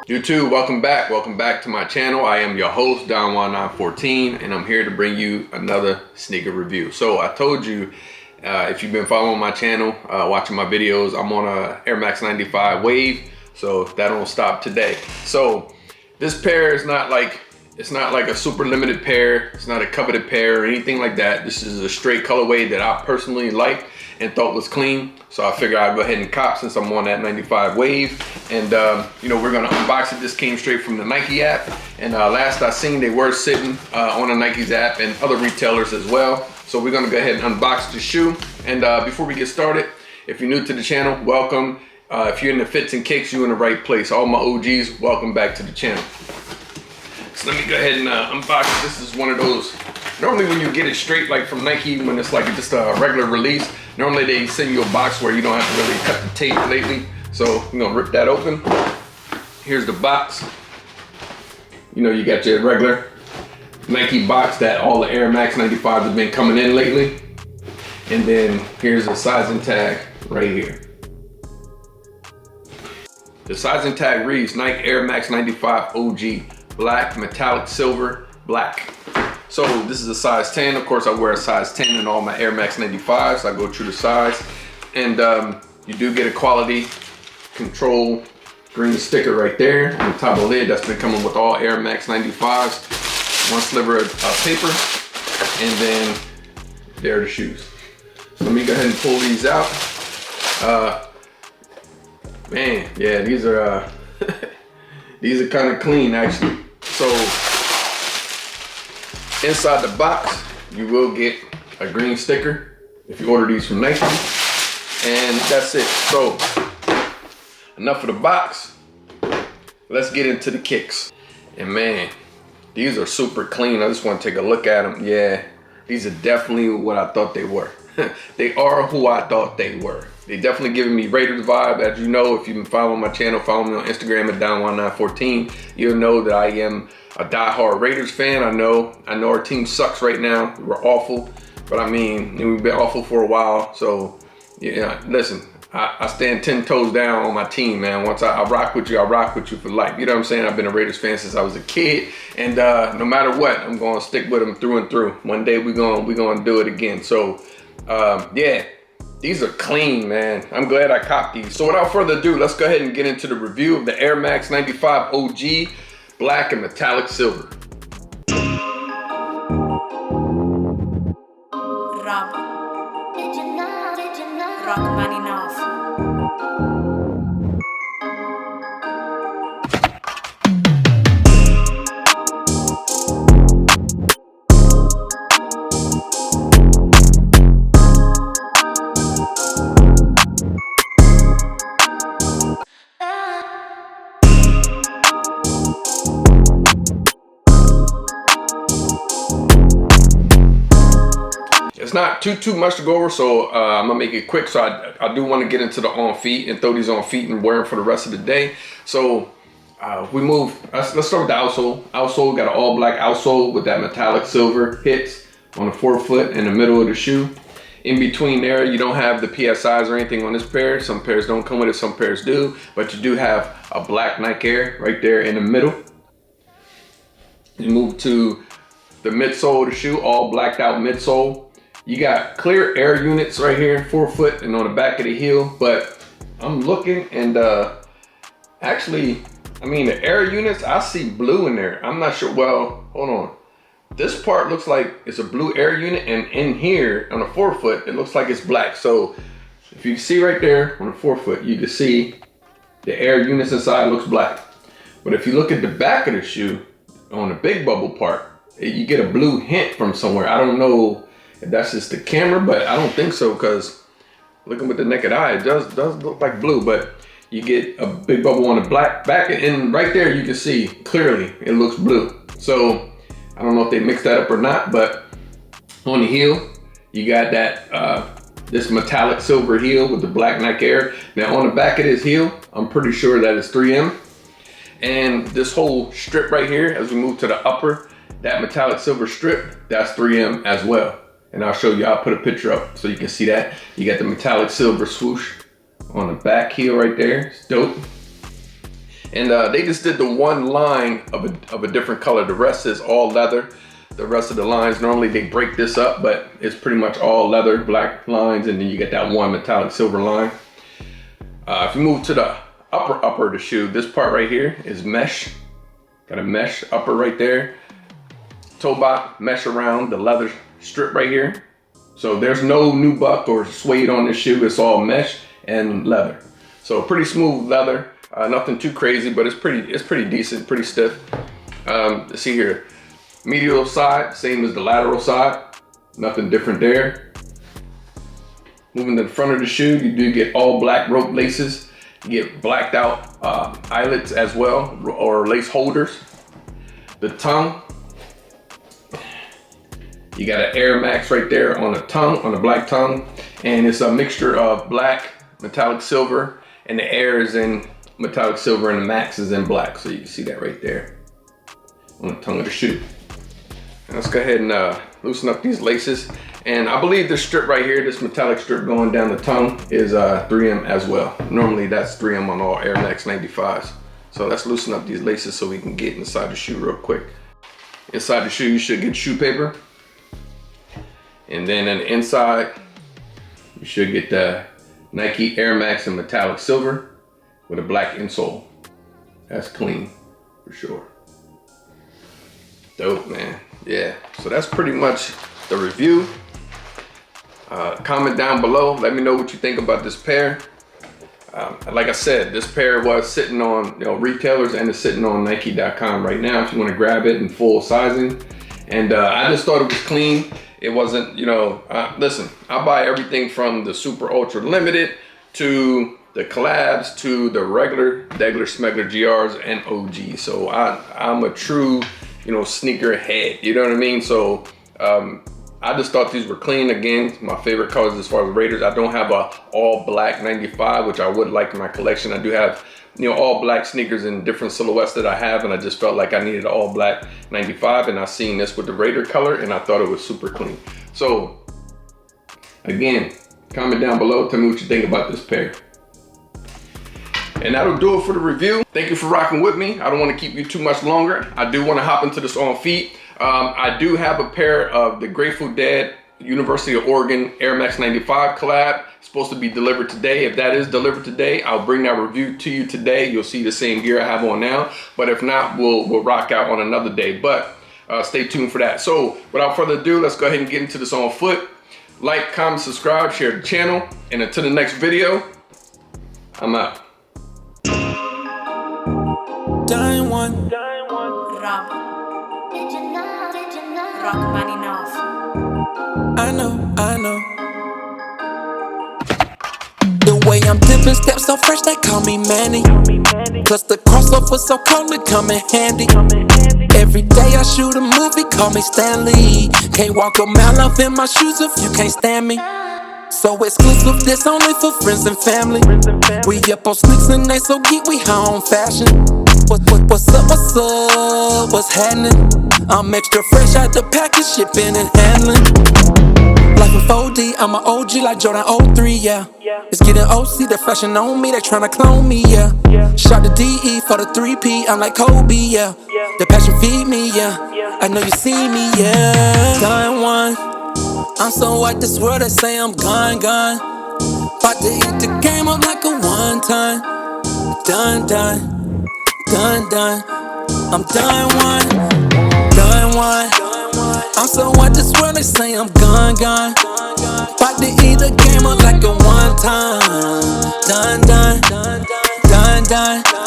YouTube, welcome back to my channel. I am your host, cleannnnn, and I'm here to bring you another sneaker review. So I told you, if you've been following my channel, watching my videos, I'm on a Air Max 95 Wave, so that don't stop today. So this pair is not like, it's not like a super limited pair, it's not a coveted pair or anything like that. This is a straight colorway that I personally liked and thought was clean, so I figured I'd go ahead and cop since I'm on that 95 Wave. And you know, we're gonna unbox it. This came straight from the Nike app, and last I seen they were sitting on the Nike's app and other retailers as well. So we're gonna go ahead and unbox the shoe. And before we get started, if you're new to the channel, welcome. If you're in the fits and kicks, you're in the right place. All my OGs, welcome back to the channel. So let me go ahead and unbox it. This is one of those, normally when you get it straight like from Nike, when it's like just a regular release, normally they send you a box where you don't have to really cut the tape lately. So I'm gonna rip that open. Here's the box. You know, you got your regular Nike box that all the Air Max 95s have been coming in lately. And then here's the sizing tag right here. The sizing tag reads Nike Air Max 95 OG, black, metallic silver, black. So this is a size 10. Of course, I wear a size 10 in all my Air Max 95s. I go true to size. And you do get a quality control green sticker right there on the top of the lid. That's been coming with all Air Max 95s. One sliver of paper, and then there are the shoes. So let me go ahead and pull these out. Man, yeah, these are these are kind of clean actually. So inside the box, you will get a green sticker if you order these from Nike, and that's it. So enough of the box. Let's get into the kicks. And man, these are super clean. I just want to take a look at them. Yeah, these are definitely what I thought they were. They are who I thought they were. They definitely giving me Raiders vibe. As you know, if you've been following my channel, follow me on Instagram at down1914. You'll know that I am a diehard Raiders fan. I know our team sucks right now. We're awful, but I mean, we've been awful for a while. So yeah, listen, I stand 10 toes down on my team, man. Once I rock with you, I rock with you for life. You know what I'm saying? I've been a Raiders fan since I was a kid, and no matter what, I'm gonna stick with them through and through. One day we're gonna do it again. So yeah, these are clean, man. I'm glad I copped these. So without further ado, let's go ahead and get into the review of the Air Max 95 OG, black and metallic silver. It's not too much to go over, so I'm gonna make it quick. So I do want to get into the on feet and throw these on feet and wear them for the rest of the day. So we move. Let's start with the outsole. Outsole got an all black outsole with that metallic silver hits on the forefoot in the middle of the shoe. In between there, you don't have the PSIs or anything on this pair. Some pairs don't come with it, some pairs do, but you do have a black Nike Air right there in the middle. You move to the midsole of the shoe, all blacked out midsole. You got clear air units right here, forefoot and on the back of the heel, but I'm looking and actually, I mean the air units, I see blue in there. I'm not sure, well, hold on. This part looks like it's a blue air unit, and in here on the forefoot, it looks like it's black. So if you see right there on the forefoot, you can see the air units inside looks black. But if you look at the back of the shoe, on the big bubble part, you get a blue hint from somewhere. I don't know if that's just the camera, but I don't think so, because looking with the naked eye, it does look like blue, but you get a big bubble on the black back, and right there you can see clearly it looks blue. So I don't know if they mixed that up or not, but on the heel, you got that this metallic silver heel with the black Nike Air. Now on the back of this heel, I'm pretty sure that is 3M. And this whole strip right here, as we move to the upper, that metallic silver strip, that's 3M as well. And I'll show you, I'll put a picture up so you can see that. You got the metallic silver swoosh on the back heel right there. It's dope. And they just did the one line of a different color. The rest is all leather. The rest of the lines, normally they break this up, but it's pretty much all leather, black lines, and then you get that one metallic silver line. If you move to the upper of the shoe, this part right here is mesh. Got a mesh upper right there. Toe box mesh around the leather strip right here. So there's no nubuck or suede on this shoe. It's all mesh and leather. So pretty smooth leather. Nothing too crazy, but it's pretty decent, pretty stiff. Let's see here. Medial side, same as the lateral side. Nothing different there. Moving to the front of the shoe, you do get all black rope laces. You get blacked out eyelets as well, or lace holders. The tongue, you got an Air Max right there on the tongue, on the black tongue. And it's a mixture of black, metallic silver, and the Air is in metallic silver and the Max is in black. So you can see that right there on the tongue of the shoe. And let's go ahead and loosen up these laces. And I believe this strip right here, this metallic strip going down the tongue, is 3M as well. Normally that's 3M on all Air Max 95s. So let's loosen up these laces so we can get inside the shoe real quick. Inside the shoe, you should get shoe paper. And then on the inside, you should get the Nike Air Max in metallic silver with a black insole. That's clean for sure. Dope, man. Yeah, so that's pretty much the review. Comment down below, let me know what you think about this pair. Like I said, this pair was sitting on retailers, and it's sitting on Nike.com right now if you want to grab it in full sizing. And I just thought it was clean. It wasn't, listen, I buy everything from the super ultra limited to the collabs to the regular Degler Smegler GRs and OG. So I'm a true sneaker head, you know what I mean? So I just thought these were clean. Again, my favorite colors as far as Raiders. I don't have a all black 95, which I would like in my collection. I do have all black sneakers in different silhouettes that I have, and I just felt like I needed an all black 95, and I seen this with the Raider color and I thought it was super clean. So again, comment down below, tell me what you think about this pair. And that'll do it for the review. Thank you for rocking with me. I don't want to keep you too much longer. I do want to hop into this on feet. I do have a pair of the Grateful Dead University of Oregon Air Max 95 collab. It's supposed to be delivered today. If that is delivered today, I'll bring that review to you today. You'll see the same gear I have on now. But if not, we'll rock out on another day. But stay tuned for that. So without further ado, let's go ahead and get into this on foot. Like, comment, subscribe, share the channel. And until the next video, I'm out. Dying one. Rob. Rachmaninoff. I know. The way I'm dipping steps so fresh, they call me Manny. Plus the crossover so cold, it come in handy. Every day I shoot a movie, call me Stanley. Can't walk a mile off in my shoes if you can't stand me. So exclusive, this only for friends and family. We up on sneaks and they so geek, we high on fashion. What's up, what's happening? I'm extra fresh out the package, shipping and handling. Life in 4D, I'm an OG like Jordan 03, yeah. It's getting OC, the fashion on me, they tryna clone me, yeah. Shot the DE for the 3P, I'm like Kobe, yeah. The passion feed me, yeah. I know you see me, yeah. Dying one. I'm so white, this world, they say I'm gone. About to eat the game up like a one time. Done. I'm done one. I'm so white, this world, they say I'm gone. About to eat the game up like a one time. Done.